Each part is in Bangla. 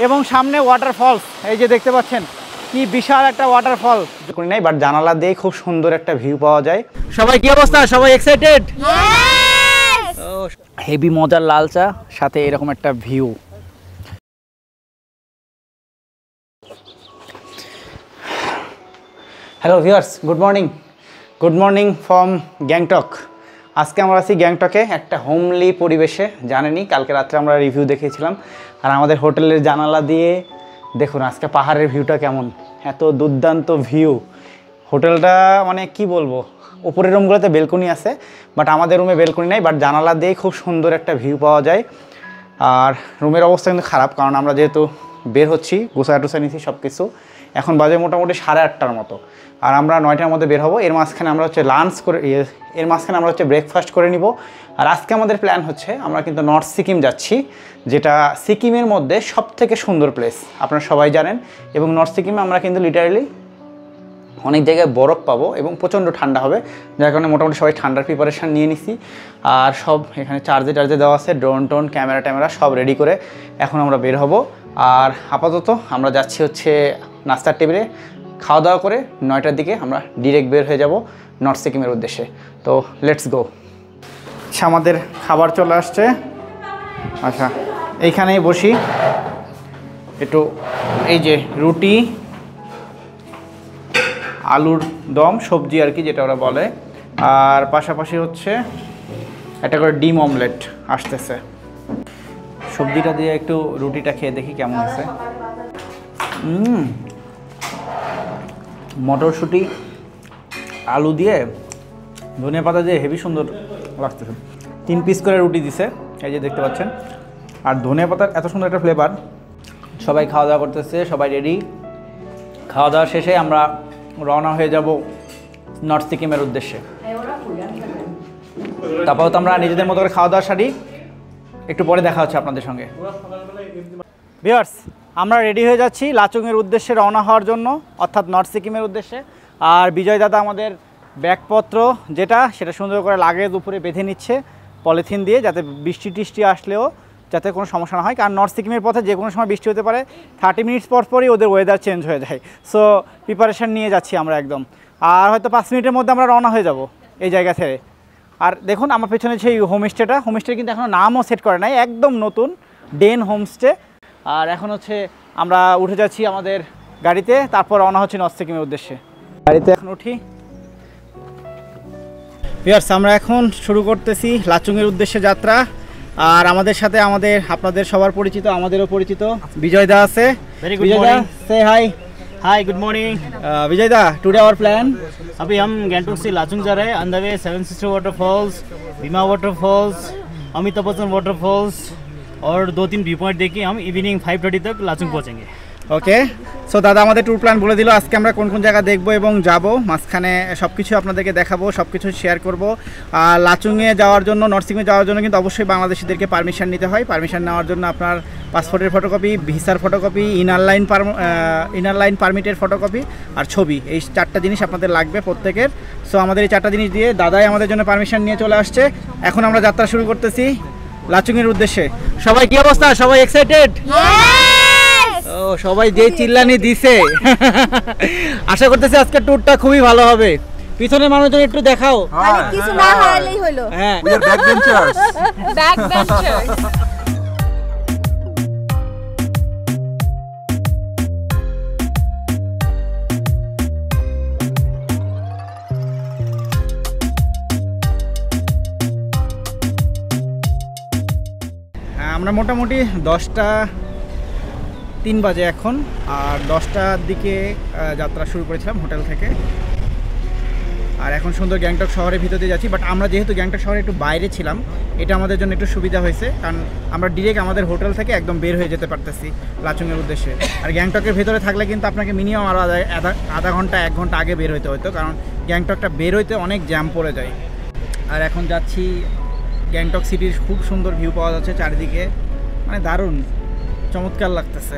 এবং সামনে ওয়াটারফলস, এই যে দেখতে পাচ্ছেন কি বিশাল একটা ওয়াটারফল করি নাই, বাট জানালা দিয়ে খুব সুন্দর একটা ভিউ পাওয়া যায়। সবাই কি অবস্থা, সবাই এক্সাইটেড? হেভি মজার লাল চা সাথে এরকম একটা view. Hello viewers, good morning from Gangtok. আজকে আমরা আছি গ্যাংটকে একটা হোমলি পরিবেশে। জানেনই কালকে রাত্রে আমরা রিভিউ দেখিয়েছিলাম, আর আমাদের হোটেলের জানালা দিয়ে দেখুন আজকে পাহাড়ের ভিউটা কেমন, এত দুর্দান্ত ভিউ। হোটেলটা মানে কি বলবো, উপরের রুমগুলোতে বেলকনি আছে, বাট আমাদের রুমে বেলকনি নাই, বাট জানালা দিয়ে খুব সুন্দর একটা ভিউ পাওয়া যায়। আর রুমের অবস্থা কিন্তু খারাপ, কারণ আমরা যেহেতু বের হচ্ছি, গোছায় টোছায় নিচ্ছি সব কিছু। এখন বাজে মোটামুটি 8:30টার মতো, আর আমরা 9টার মধ্যে বের হবো। এর মাঝখানে আমরা হচ্ছে ব্রেকফাস্ট করে নিব। আর আজকে আমাদের প্ল্যান হচ্ছে আমরা কিন্তু নর্থ সিকিম যাচ্ছি, যেটা সিকিমের মধ্যে সবথেকে সুন্দর প্লেস, আপনারা সবাই জানেন। এবং নর্থ সিকিমে আমরা কিন্তু লিটারালি অনেক জায়গায় বরফ পাবো এবং প্রচণ্ড ঠান্ডা হবে, যার কারণে মোটামুটি সবাই ঠান্ডার প্রিপারেশান নিয়ে নিছি। আর সব এখানে চার্জে দেওয়া আছে, ড্রোন ক্যামেরা সব রেডি করে এখন আমরা বের হব। আর আপাতত আমরা যাচ্ছি হচ্ছে নাস্তার টেবিলে, খাওয়া দাওয়া করে 9টার দিকে আমরা ডিরেক্ট বের হয়ে যাব নর্থ সিকিমের উদ্দেশ্যে। তো লেটস গো। আচ্ছা, আমাদের খাবার চলে আসছে। আচ্ছা, এইখানেই বসি একটু। এই যে রুটি, আলুর দম, সবজি আর কি যেটা ওরা বলে, আর পাশাপাশি হচ্ছে একটা করে ডিম অমলেট আসতেছে। সবজিটা দিয়ে একটু রুটিটা খেয়ে দেখি কেমন আছে। মটরশুঁটি আলু দিয়ে ধনিয়া পাতা দিয়ে হেভি সুন্দর লাগতেছে। 3 পিস করে রুটি দিছে, এই যে দেখতে পাচ্ছেন। আর ধনিয়া পাতার এত সুন্দর একটা ফ্লেভার। সবাই খাওয়া দাওয়া করতেছে, সবাই রেডি। খাওয়া দাওয়া শেষে আমরা রওনা হয়ে যাব নর্থ সিকিমের উদ্দেশ্যে। তারপর তো আমরা নিজেদের মতো করে খাওয়া দাওয়া সারি, একটু পরে দেখা হচ্ছে আপনাদের সঙ্গে। ভিউয়ার্স, আমরা রেডি হয়ে যাচ্ছি লাচুংয়ের উদ্দেশ্যে রওনা হওয়ার জন্য, অর্থাৎ নর্থ সিকিমের উদ্দেশ্যে। আর বিজয় দাদা আমাদের ব্যাগপত্র সেটা সুন্দর করে লাগেজ উপরে বেঁধে নিচ্ছে পলিথিন দিয়ে, যাতে বৃষ্টি টিষ্টি আসলেও যাতে কোনো সমস্যা না হয়। কারণ নর্থ সিকিমের পথে যে কোনো সময় বৃষ্টি হতে পারে, 30 মিনিটস পরই ওদের ওয়েদার চেঞ্জ হয়ে যায়। সো প্রিপারেশান নিয়ে যাচ্ছি আমরা একদম। আর হয়তো 5 মিনিটের মধ্যে আমরা রওনা হয়ে যাব এই জায়গা থেকে। আর দেখুন আমার পেছনে সেই হোমস্টে কিন্তু এখনও নামও সেট করে নাই, একদম নতুন ডেন হোমস্টে। আর এখন হচ্ছে আমরা উঠে যাচ্ছি আমাদের গাড়িতে, তারপর রওনা হচ্ছে নর্থ সিকিমের উদ্দেশ্যে। গাড়িতে এখন উঠি। ভিউয়ার্স, আমরা এখন শুরু করতেছি লাচুংয়ের উদ্দেশ্যে যাত্রা। আর আমাদের সাথে আপনাদের সবার পরিচিত, আমাদেরও পরিচিত বিজয় দা আছে। विजय दा, say hi. Hi, good morning. विजय दा, today our plan. अभी हम गैंगटॉक से लाचुंग जा रहे हैं। On the way 7 sister waterfalls, Bhima waterfalls, Amitabh Bachchan waterfalls और 2-3 व्यू पॉइंट देखिए हम इवनिंग 5:30 तक लाचुंग पहुंचेंगे। ওকে, সো দাদা আমাদের ট্যুর প্ল্যান বলে দিল আজকে আমরা কোন কোন জায়গা দেখবো এবং যাব। মাঝখানে সব কিছু আপনাদেরকে দেখাবো, সব কিছু শেয়ার করবো। আর লাচুংয়ে যাওয়ার জন্য, নর্থ সিকিমে যাওয়ার জন্য কিন্তু অবশ্যই বাংলাদেশিদেরকে পারমিশন নিতে হয়। পারমিশন নেওয়ার জন্য আপনার পাসপোর্টের ফটোকপি, ভিসার ফটোকপি, ইনার লাইন পারমিটের ফটোকপি আর ছবি, এই 4টা জিনিস আপনাদের লাগবে প্রত্যেকের। সো আমাদের এই 4টা জিনিস দিয়ে দাদাই আমাদের জন্য পারমিশন নিয়ে চলে আসছে। এখন আমরা যাত্রা শুরু করতেছি লাচুংয়ের উদ্দেশ্যে। সবাই কি অবস্থা, সবাই এক্সাইটেড? ও সবাই যে চিল্লানি দিছে, আশা করতেছি আজকে ট্যুরটা খুবই ভালো হবে। পিছনের মানুষজন একটু দেখাও, কিছু না হারালেই হলো। হ্যাঁ, ব্যাক বেঞ্চার্স। আমরা মোটামুটি 10:03 বাজে এখন, আর 10টার দিকে যাত্রা শুরু করেছিলাম হোটেল থেকে। আর এখন সুন্দর গ্যাংটক শহরের ভিতর দিয়ে যাচ্ছি। বাট আমরা যেহেতু গ্যাংটক শহরে একটু বাইরে ছিলাম, এটা আমাদের জন্য একটু সুবিধা হয়েছে, কারণ আমরা ডিরেক্ট আমাদের হোটেল থেকে একদম বের হয়ে যেতে পারতেছি লাচুংয়ের উদ্দেশ্যে। আর গ্যাংটকের ভেতরে থাকলে কিন্তু আপনাকে মিনিমাম আরও আধা ঘন্টা 1 ঘন্টা আগে বের হতে হতো, কারণ গ্যাংটকটা বের হইতে অনেক জ্যাম পড়ে যায়। আর এখন যাচ্ছি গ্যাংটক সিটির, খুব সুন্দর ভিউ পাওয়া যাচ্ছে চারিদিকে, মানে দারুণ চমৎকার লাগতেছে।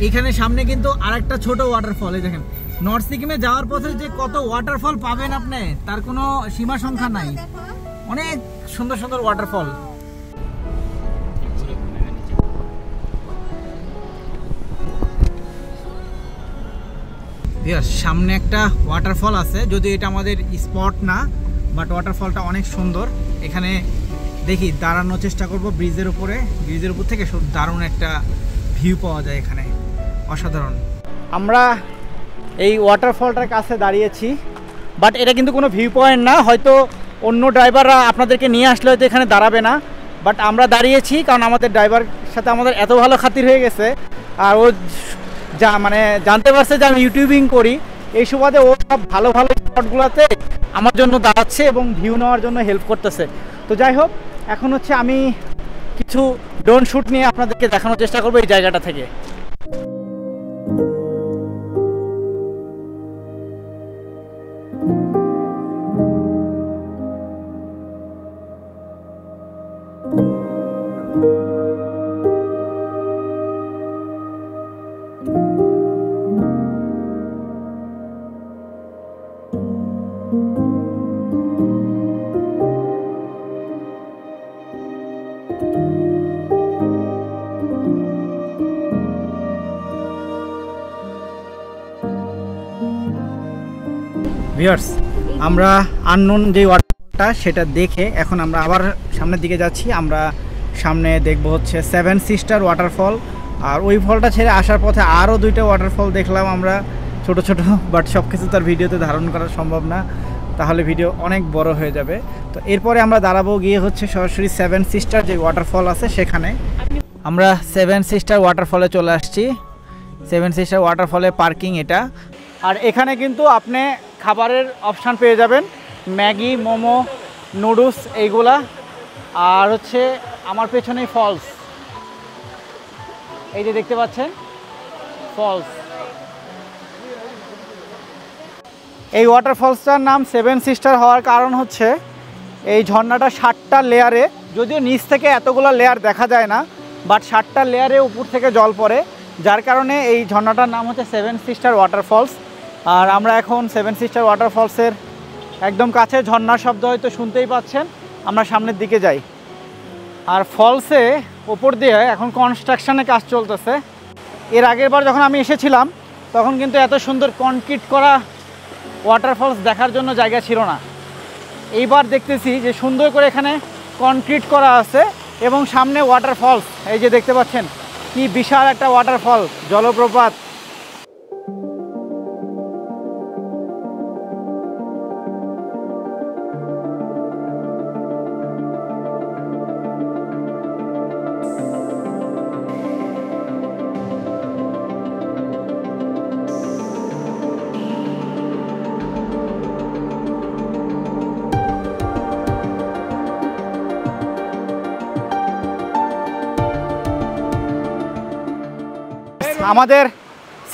এখানে সামনে কিন্তু আরেকটা ছোট ওয়াটারফল, এই দেখেন। নর্থ সিকিমে যাওয়ার পথে যে কত ওয়াটারফল পাবেন আপনি, তার কোনো সীমা সংখ্যা নাই। অনেক সুন্দর সুন্দর ওয়াটারফল। সামনে একটা ওয়াটারফল আছে, যদিও এটা আমাদের স্পট না, বাট ওয়াটারফলটা অনেক সুন্দর। এখানে দেখি দাঁড়ানোর চেষ্টা করব ব্রিজের উপরে, ব্রিজের উপর থেকে দারুণ একটা ভিউ পাওয়া যায় এখানে, অসাধারণ। আমরা এই ওয়াটারফলটার কাছে দাঁড়িয়েছি, বাট এটা কিন্তু কোনো ভিউ পয়েন্ট না। হয়তো অন্য ড্রাইভাররা আপনাদেরকে নিয়ে আসলে হয়তো এখানে দাঁড়াবে না, বাট আমরা দাঁড়িয়েছি কারণ আমাদের ড্রাইভার সাথে আমাদের এত ভালো খাতির হয়ে গেছে, আর ও মানে জানতে পারছে যে আমি ইউটিউবিং করি, এই সুবাদে ও সব ভালো ভালো স্পটগুলোতে আমার জন্য দাঁড়াচ্ছে এবং ভিউ নেওয়ার জন্য হেল্প করতেছে। তো যাই হোক, এখন হচ্ছে আমি কিছু ড্রোন শ্যুট নিয়ে আপনাদেরকে দেখানোর চেষ্টা করবো এই জায়গাটা থেকে। ভিউয়ার্স, আমরা আননোন যে ওয়াটারফলটা সেটা দেখে এখন আমরা আবার সামনের দিকে যাচ্ছি। আমরা সামনে দেখব হচ্ছে 7 সিস্টার ওয়াটারফল, আর ওই ফলটা ছেড়ে আসার পথে আরও 2টা ওয়াটারফল দেখলাম আমরা, ছোট ছোট, বাট সব কিছু তার ভিডিওতে ধারণ করা সম্ভব না, তাহলে ভিডিও অনেক বড় হয়ে যাবে। তো এরপরে আমরা দাঁড়াবো গিয়ে হচ্ছে সরাসরি 7 সিস্টার যে ওয়াটারফল আছে সেখানে। আমরা 7 সিস্টার ওয়াটারফলে চলে আসছি। 7 সিস্টার ওয়াটারফলে পার্কিং এটা, আর এখানে কিন্তু আপনি খাবারের অপশান পেয়ে যাবেন, ম্যাগি, মোমো, নুডলস এইগুলা, আর হচ্ছে আমার পেছনেই ফলস, এই যে দেখতে পাচ্ছেন ফলস। এই ওয়াটারফলসটার নাম 7 সিস্টার হওয়ার কারণ হচ্ছে এই ঝর্ণাটা 7টা লেয়ারে, যদিও নিচ থেকে এতগুলো লেয়ার দেখা যায় না, বাট 7টা লেয়ারে উপর থেকে জল পড়ে, যার কারণে এই ঝর্ণাটার নাম হচ্ছে 7 সিস্টার ওয়াটারফলস। আর আমরা এখন 7 সিস্টার ওয়াটারফলসের একদম কাছে, ঝর্ণার শব্দ হয়তো শুনতেই পাচ্ছেন। আমরা সামনের দিকে যাই। আর ফলসে ওপর দিয়ে এখন কনস্ট্রাকশানের কাজ চলতেছে। এর আগের বার যখন আমি এসেছিলাম তখন কিন্তু এত সুন্দর কনক্রিট করা ওয়াটারফলস দেখার জন্য জায়গা ছিল না। এইবার দেখতেছি যে সুন্দর করে এখানে কনক্রিট করা আছে এবং সামনে ওয়াটারফলস, এই যে দেখতে পাচ্ছেন কি বিশাল একটা ওয়াটারফল, জলপ্রপাত। আমাদের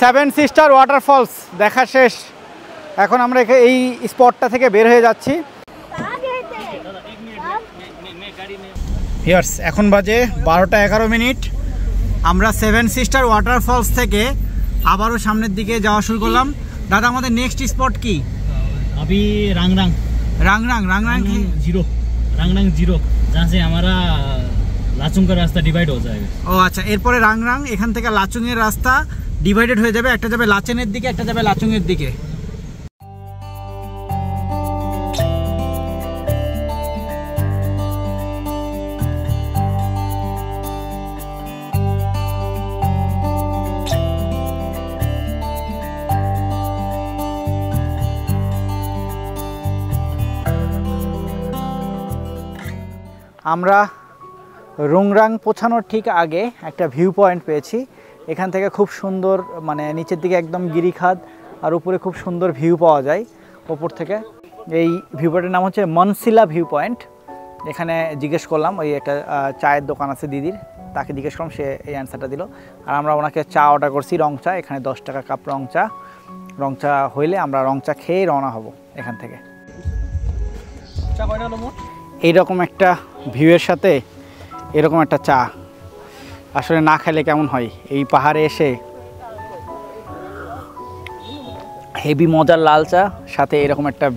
7 সিস্টার ওয়াটারফলস দেখা শেষ। এখন আমরা এই স্পটটা থেকে বের হয়ে যাচ্ছি। ভিউয়ার্স, এখন বাজে 12টা 11 মিনিট। আমরা 7 সিস্টার ওয়াটারফলস থেকে আবারও সামনের দিকে যাওয়া শুরু করলাম। দাদা, আমাদের নেক্সট স্পট কি? अभी रांगरांग जीरो जहाँ से हमारा लाचुंग का रास्ता डिवाइड हो जाएगा। ও আচ্ছা, এরপরে রাংরাং, এখান থেকে লাচুংয়ের রাস্তা ডিভাইডেড হয়ে যাবে, একটা যাবে লাচেনের দিকে, একটা যাবে লাচুংয়ের দিকে। আমরা রুংরাং পৌঁছানোর ঠিক আগে একটা ভিউ পয়েন্ট পেয়েছি। এখান থেকে খুব সুন্দর, মানে নিচের দিকে একদম গিরিখাদ, আর উপরে খুব সুন্দর ভিউ পাওয়া যায় ওপর থেকে। এই ভিউ পয়েন্টের নাম হচ্ছে মনসিলা ভিউ পয়েন্ট। এখানে জিজ্ঞেস করলাম, ওই একটা চায়ের দোকান আছে দিদির, তাকে জিজ্ঞেস করলাম, সে এই অ্যান্সারটা দিল। আর আমরা ওনাকে চা অর্ডার করছি, রং চা। এখানে 10 টাকা কাপ রং চা হইলে আমরা রং চা খেয়ে রওনা হব এখান থেকে। এইরকম একটা ভিউয়ের সাথে এরকম একটা চা আসলে না খেলে কেমন হয়? এই পাহাড়ে এসে হেভি মজার লাল চা, সাথে এরকম একটা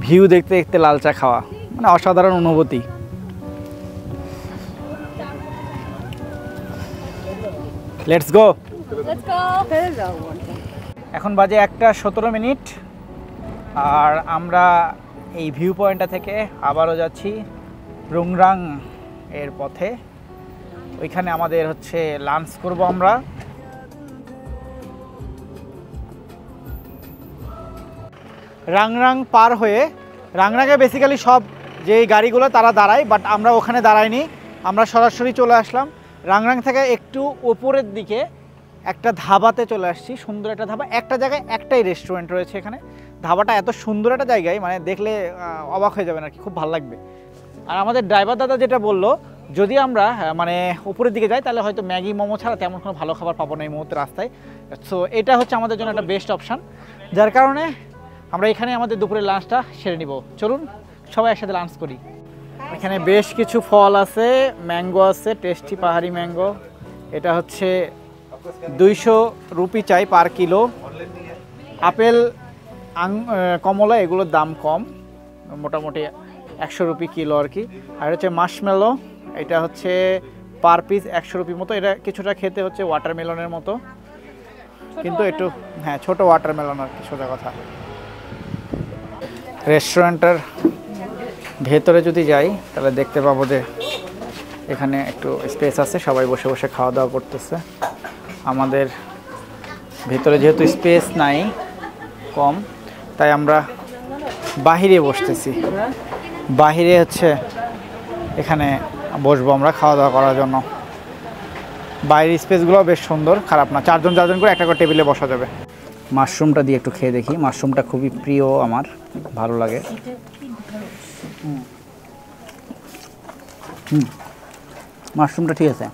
ভিউ দেখতে দেখতে লাল চা খাওয়া, মানে অসাধারণ অনুভূতি। Let's go. এখন বাজে 1:17 আর আমরা এই ভিউ পয়েন্টটা থেকে আবারও যাচ্ছি রুংরাং এর পথে। ওইখানে আমাদের হচ্ছে লাঞ্চ করব আমরা। রাংরাং পার হয়ে, রাংরাঙে বেসিক্যালি সব যে গাড়িগুলো তারা দাঁড়ায়, বাট আমরা ওখানে দাঁড়াইনি, আমরা সরাসরি চলে আসলাম রাংরাং থেকে একটু উপরের দিকে একটা ধাবাতে চলে আসছি। সুন্দর একটা ধাবা, একটা জায়গায় একটাই রেস্টুরেন্ট রয়েছে এখানে। ধাবাটা এত সুন্দর একটা জায়গায়, মানে দেখলে অবাক হয়ে যাবেন আর কি, খুব ভালো লাগবে। আর আমাদের ড্রাইভার দাদা যেটা বললো, যদি আমরা মানে উপরের দিকে যাই তাহলে হয়তো ম্যাগি মোমো ছাড়া তেমন কোনো ভালো খাবার পাবো না এই মুহূর্তে রাস্তায়। সো এটা হচ্ছে আমাদের জন্য একটা বেস্ট অপশান, যার কারণে আমরা এখানে আমাদের দুপুরের লাঞ্চটা সেরে নিব। চলুন সবাই একসাথে লাঞ্চ করি। এখানে বেশ কিছু ফল আছে, ম্যাঙ্গো আছে, টেস্টি পাহাড়ি ম্যাঙ্গো। এটা হচ্ছে 200 রুপি চাই পার কিলো। আপেল, কমলা এগুলোর দাম কম, মোটামুটি 100 রুপি কিলো আর কি। আর হচ্ছে মাশমেলো, এটা হচ্ছে পার পিস 100 রুপি মতো। এটা কিছুটা খেতে হচ্ছে ওয়াটারমেলনের মতো, কিন্তু একটু হ্যাঁ ছোট ওয়াটারমেলন আর কি, সোজা কথা। রেস্টুরেন্টের ভেতরে যদি যাই তাহলে দেখতে পাবো যে এখানে একটু স্পেস আছে, সবাই বসে বসে খাওয়া দাওয়া করতেছে। আমাদের ভেতরে যেহেতু স্পেস নাই, কম, তাই আমরা বাহিরে বসতেছি। বাহিরে হচ্ছে এখানে বসবো আমরা খাওয়া দাওয়া করার জন্য। বাইরের স্পেসগুলো বেশ সুন্দর, খারাপ না। 4 জন করে একটা করে টেবিলে বসা যাবে। মাশরুমটা দিয়ে একটু খেয়ে দেখি। মাশরুমটা খুবই প্রিয় আমার, ভালো লাগে। মাশরুমটা ঠিক আছে,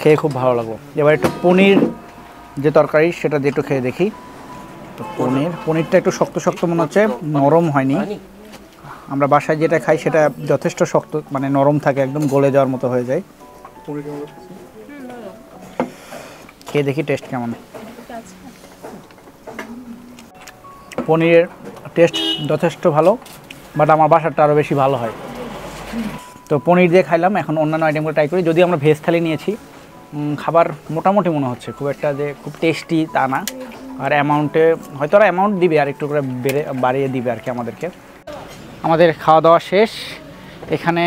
খেয়ে খুব ভালো লাগলো। এবার একটু পনির যে তরকারি সেটা দিয়ে একটু খেয়ে দেখি। তো পনিরটা একটু শক্ত শক্ত মনে হচ্ছে, নরম হয়নি। আমরা বাসায় যেটা খাই সেটা যথেষ্ট শক্ত, মানে নরম থাকে, একদম গলে যাওয়ার মতো হয়ে যায়। খেয়ে দেখি টেস্ট কেমন। পনিরের টেস্ট যথেষ্ট ভালো, বাট আমার বাসারটা আরও বেশি ভালো হয়। তো পনির দিয়ে খাইলাম, এখন অন্যান্য আইটেমগুলো ট্রাই করি। যদি আমরা ভেজ থালি নিয়েছি, খাবার মোটামুটি মনে হচ্ছে, খুব একটা যে খুব টেস্টি তা না। আর অ্যামাউন্টে হয়তো ওরা অ্যামাউন্ট দিবে আর একটু করে বাড়িয়ে দিবে আর কি আমাদেরকে। আমাদের খাওয়া দাওয়া শেষ। এখানে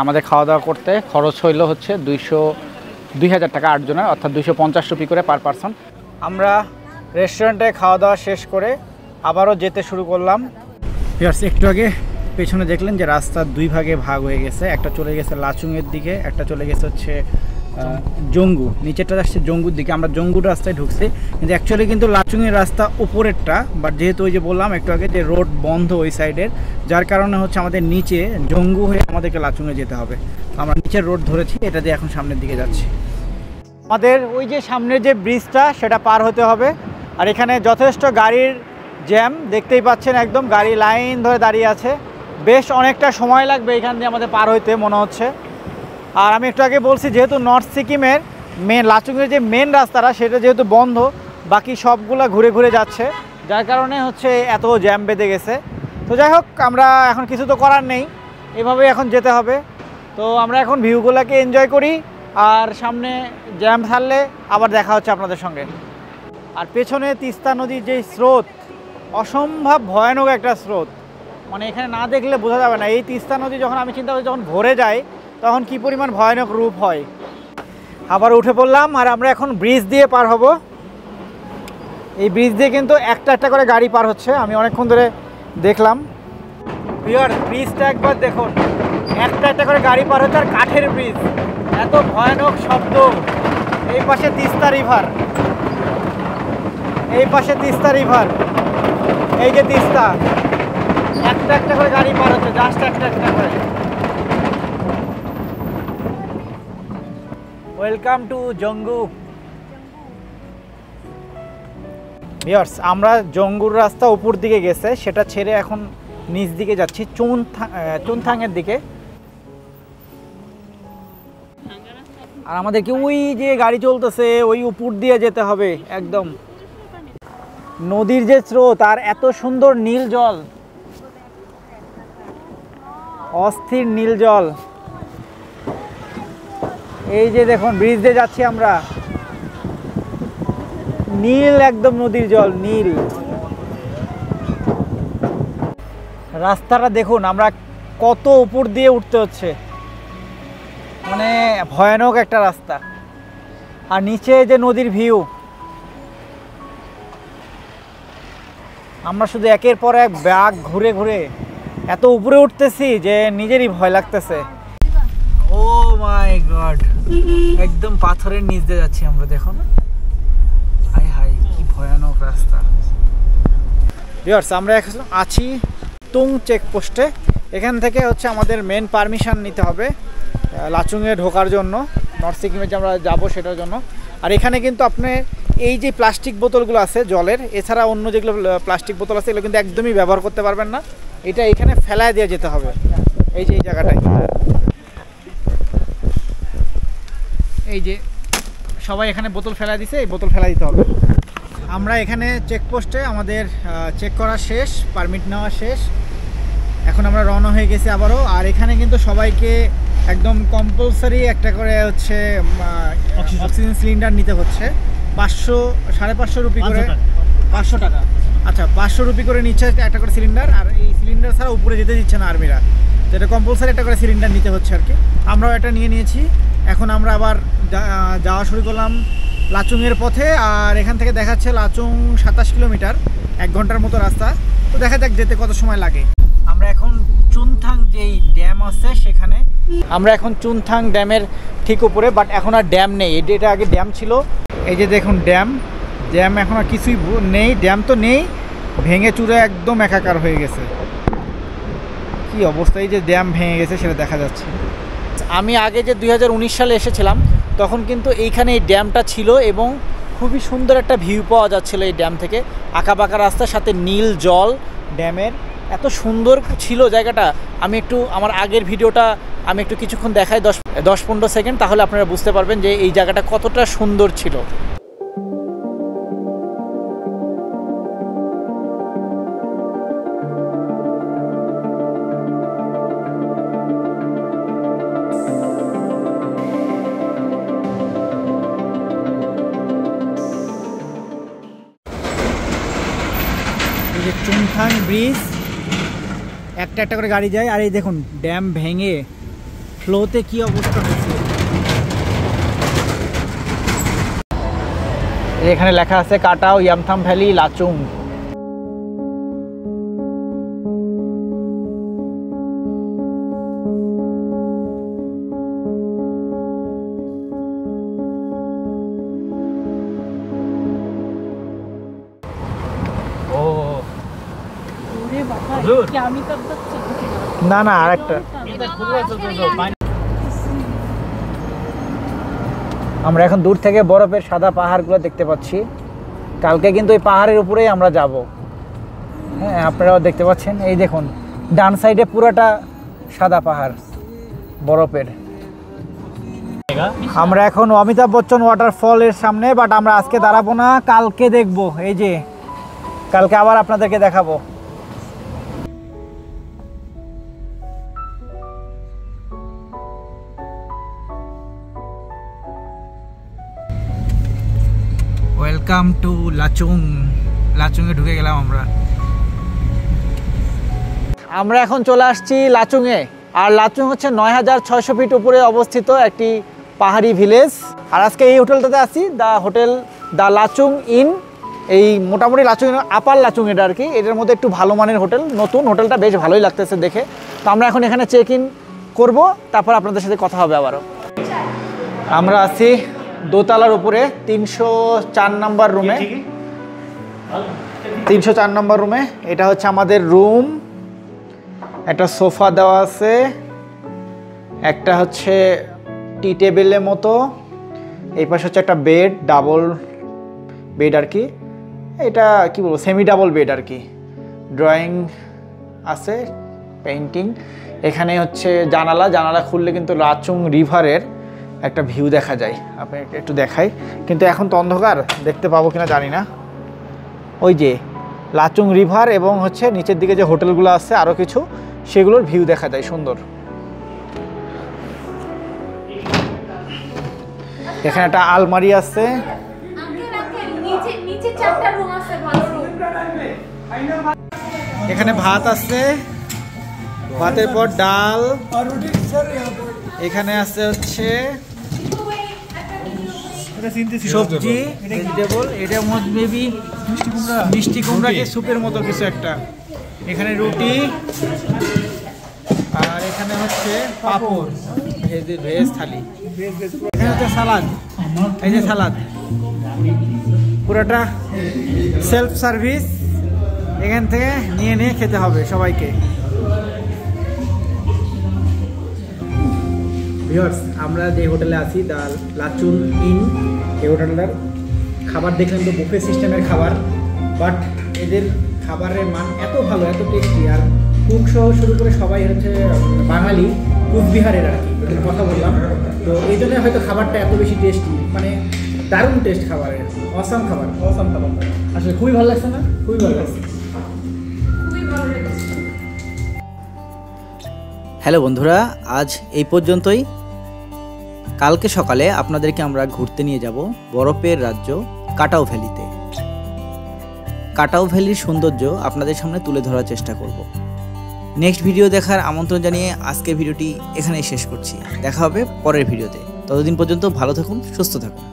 আমাদের খাওয়া দাওয়া করতে খরচ হইল হচ্ছে 2,000 টাকা 8 জনের, অর্থাৎ 250 রুপি করে পার পারসন। আমরা রেস্টুরেন্টে খাওয়া দাওয়া শেষ করে আবারও যেতে শুরু করলাম। একটু আগে পেছনে দেখলেন যে রাস্তা 2 ভাগে ভাগ হয়ে গেছে, একটা চলে গেছে লাচুংয়ের দিকে, একটা চলে গেছে হচ্ছে জঙ্গু। নিচেরটা আসছে জঙ্গুর দিকে। আমরা জঙ্গুর রাস্তায় ঢুকছি, কিন্তু অ্যাকচুয়ালি কিন্তু লাচুংয়ের রাস্তা উপরেরটা, বাট যেহেতু ওই যে বললাম একটু আগে যে রোড বন্ধ ওই সাইডের, যার কারণে হচ্ছে আমাদের নিচে জঙ্গু হয়ে আমাদেরকে লাচুংয়ে যেতে হবে। আমরা নিচের রোড ধরেছি, এটা দিয়ে এখন সামনের দিকে যাচ্ছি। আমাদের ওই যে সামনের যে ব্রিজটা সেটা পার হতে হবে। আর এখানে যথেষ্ট গাড়ির জ্যাম দেখতেই পাচ্ছেন, একদম গাড়ি লাইন ধরে দাঁড়িয়ে আছে। বেশ অনেকটা সময় লাগবে এখান দিয়ে আমাদের পার হইতে মনে হচ্ছে। আর আমি একটু আগে বলছি, যেহেতু নর্থ সিকিমের লাচুংয়ের যে মেন রাস্তাটা সেটা যেহেতু বন্ধ, বাকি সবগুলা ঘুরে ঘুরে যাচ্ছে, যার কারণে হচ্ছে এত জ্যাম বেঁধে গেছে। তো যাই হোক, আমরা এখন কিছু তো করার নেই, এভাবেই এখন যেতে হবে। তো আমরা এখন ভিউগুলোকে এনজয় করি, আর সামনে জ্যাম থাকলে আবার দেখা হচ্ছে আপনাদের সঙ্গে। আর পেছনে তিস্তা নদীর যে স্রোত, অসম্ভব ভয়ানক একটা স্রোত, মানে এখানে না দেখলে বোঝা যাবে না। এই তিস্তা নদী যখন আমি চিন্তা করি যখন ভরে যায় তখন কি পরিমাণ ভয়ানক রূপ হয়। আবার উঠে পড়লাম, আর আমরা এখন ব্রিজ দিয়ে পার হব। এই ব্রিজ দিয়ে কিন্তু একটা একটা করে গাড়ি পার হচ্ছে, আমি অনেকক্ষণ ধরে দেখলাম। ব্রিজটা একবার দেখুন, একটা একটা করে গাড়ি পার হচ্ছে, আর কাঠের ব্রিজ, এত ভয়ানক শব্দ। এই পাশে তিস্তা রিভার, এই পাশে তিস্তা রিভার, এই যে তিস্তা, একটা একটা করে গাড়ি পার হচ্ছে, জাস্ট একটা একটা করে। Welcome to জঙ্গু। ভিউয়ার্স, আমরা জঙ্গুর রাস্তা উপর দিকে গেছে, সেটা ছেড়ে এখন নিচ দিকে যাচ্ছি, চুনথাংয়ের দিকে। আর আমাদেরকে ওই যে গাড়ি চলতেছে ওই উপর দিয়ে যেতে হবে একদম। নদীর যে স্রোত, আর এত সুন্দর নীল জল, অস্থির নীল জল। এই যে দেখুন ব্রিজ দিয়ে যাচ্ছি আমরা, নীল একদম নদীর জল, নীল। রাস্তাটা দেখুন, আমরা কত উপর দিয়ে উঠতে হচ্ছে, মানে ভয়ানক একটা রাস্তা। আর নিচে যে নদীর ভিউ, আমরা শুধু একের পর এক ব্যাগ ঘুরে ঘুরে এত উপরে উঠতেছি যে নিজেরই ভয় লাগতেছে। ও মাই গড, একদম পাথরের নিচ দিয়ে যাচ্ছি আমরা, দেখুন হাই হাই কি ভয়ানক রাস্তা। ভিউয়ার্স, আমরা এখন আছি তুং চেকপোস্টে। এখান থেকে হচ্ছে আমাদের মেন পারমিশন নিতে হবে লাচুংয়ে ঢোকার জন্য, নর্থ সিকিমে যে আমরা যাবো সেটার জন্য। আর এখানে কিন্তু আপনি এই যে প্লাস্টিক বোতলগুলো আছে জলের, এছাড়া অন্য যেগুলো প্লাস্টিক বোতল আছে এগুলো কিন্তু একদমই ব্যবহার করতে পারবেন না। এটা এখানে ফেলায় দিয়ে যেতে হবে, এই যে এই জায়গাটায়। এই যে সবাই এখানে বোতল ফেলা দিছে, এই বোতল ফেলা দিতে হবে। আমরা এখানে চেকপোস্টে আমাদের চেক করা শেষ, পারমিট নেওয়া শেষ। এখন আমরা রওনা হয়ে গেছি আবারও। আর এখানে কিন্তু সবাইকে একদম কম্পালসারি একটা করে হচ্ছে অক্সিজেন সিলিন্ডার নিতে হচ্ছে। 500-550 রুপি করে, 500 টাকা, আচ্ছা 500 রুপি করে নিচ্ছে একটা করে সিলিন্ডার। আর এই সিলিন্ডার ছাড়া উপরে যেতে দিচ্ছে না আর্মিরা, যেটা কম্পালসারি একটা করে সিলিন্ডার নিতে হচ্ছে আর কি। আমরাও এটা নিয়ে নিয়েছি। এখন আমরা আবার যাওয়া শুরু করলাম লাচুংয়ের পথে। আর এখান থেকে দেখাচ্ছে লাচুং 27 কিলোমিটার, 1 ঘন্টার মতো রাস্তা। তো দেখা যাক যেতে কত সময় লাগে। আমরা এখন চুনথাং যেই ড্যাম আছে সেখানে, আমরা এখন চুনথাং ড্যামের ঠিক উপরে, বাট এখন আর ড্যাম নেই। এটা আগে ড্যাম ছিল। এই যে দেখুন ড্যাম এখন আর কিছুই নেই, ড্যাম তো নেই, ভেঙে চুরে একদম একাকার হয়ে গেছে। কি অবস্থা, এই যে ড্যাম ভেঙে গেছে সেটা দেখা যাচ্ছে। আমি আগে যে 2019 সালে এসেছিলাম তখন কিন্তু এইখানে এই ড্যামটা ছিল এবং খুবই সুন্দর একটা ভিউ পাওয়া যাচ্ছিলো এই ড্যাম থেকে। আঁকাবাঁকা রাস্তার সাথে নীল জল, ড্যামের এত সুন্দর ছিল জায়গাটা। আমি একটু আমার আগের ভিডিওটা আমি একটু কিছুক্ষণ দেখাই, 10-15 সেকেন্ড, তাহলে আপনারা বুঝতে পারবেন যে এই জায়গাটা কতটা সুন্দর ছিল। এই যে চুনথাং ব্রিজ, একটা একটা করে গাড়ি যায়। আর এই দেখুন ড্যাম ভেঙে ফ্লোতে কি অবস্থা হয়েছে। এখানে লেখা আছে কাটাও ইয়ামথাম ভ্যালি লাচুং। না না আরেকটা। আমরা এখন দূর থেকে বরফের সাদা পাহাড়গুলো দেখতে পাচ্ছি। কালকে কিন্তু এই পাহাড়ের উপরেই আমরা যাব। হ্যাঁ, আপনারাও দেখতে পাচ্ছেন, এই দেখুন ডান সাইডে পুরোটা সাদা পাহাড় বরফের। আমরা এখন অমিতাভ বচ্চন ওয়াটারফলের সামনে, বাট আমরা আজকে দাঁড়াবো না, কালকে দেখবো। এই যে কালকে আবার আপনাদেরকে দেখাবো। Welcome to Lachung. লাচুংয়ে ঢুকে গেলাম আমরা এখন চলে আসছি লাচুংয়ে। আর লাচুং হচ্ছে 9600 ফিট উপরে অবস্থিত একটি পাহাড়ি ভিলেজ। আর আজকে এই হোটেলটাতে আছি, দ্য লাচুং ইন। এই মোটামুটি লাচুং আপার লাচুং এটা আর কি, এটার মধ্যে একটু ভালো মানের হোটেল, নতুন হোটেলটা বেশ ভালোই লাগতেছে দেখে। তো আমরা এখন এখানে চেক ইন করবো, তারপর আপনাদের সাথে কথা হবে আবারও। আমরা আছি দোতলার উপরে 304 নম্বর রুমে। 304 নম্বর রুমে, এটা হচ্ছে আমাদের রুম। একটা সোফা দেওয়া আছে, একটা হচ্ছে টি টেবিলের মতো, এই পাশে হচ্ছে একটা বেড, ডাবল বেড আর কি। এটা কি বলবো, সেমি ডাবল বেড আর কি। ড্রয়িং আছে, পেইন্টিং। এখানে হচ্ছে জানালা খুললে কিন্তু লাচুং রিভারের একটা ভিউ দেখা যায়। আপনি একটু দেখাই, কিন্তু এখন তো অন্ধকার, দেখতে পাবো কিনা জানি না। ওই যে লাচুং রিভার এবং হচ্ছে নিচের দিকে যে হোটেলগুলো আছে আরও কিছু, সেগুলোর ভিউ দেখা যায় সুন্দর। এখানে একটা আলমারি আছে, এখানে ভাত আছে, ভাতের পর ডাল, এখানে আছে হচ্ছে সবজি ভেজিটেবল, এটা মেবি মিষ্টি কুমড়া সুপের মতো কিছু একটা, এখানে রুটি, আর এখানে হচ্ছে পাপড়, ভেজ থালি, এখানে হচ্ছে সালাদ, এই যে সালাদ, পুরোটা সেলফ সার্ভিস, এখান থেকে নিয়ে নিয়ে খেতে হবে সবাইকে। ভিউয়ার্স, আমরা যে হোটেলে আছি দ্য লাচুং ইন, এই হোটেলটার খাবার দেখলেন তো বুফে সিস্টেমের খাবার, বাট এদের খাবারের মান এত ভালো, এত টেস্টি, আর কুক সহ শুরু করে সবাই হচ্ছে বাঙালি, কুচবিহারের আর কি কথা বললাম, তো এই জন্য হয়তো খাবারটা এত বেশি টেস্টি, মানে দারুণ টেস্ট খাবারের, অসাম খাবার, অসাম খাবার, আসলে খুবই ভালো লাগছে না? খুবই ভালো লাগছে। হ্যালো বন্ধুরা, আজ এই পর্যন্তই। কালকে সকালে আপনাদেরকে আমরা ঘুরতে নিয়ে যাব বরফের রাজ্য কাটাও ভ্যালিতে। কাটাও ভ্যালির সৌন্দর্য আপনাদের সামনে তুলে ধরার চেষ্টা করব। নেক্সট ভিডিও দেখার আমন্ত্রণ জানিয়ে আজকের ভিডিওটি এখানেই শেষ করছি। দেখা হবে পরের ভিডিওতে। ততদিন পর্যন্ত ভালো থাকুন, সুস্থ থাকুন।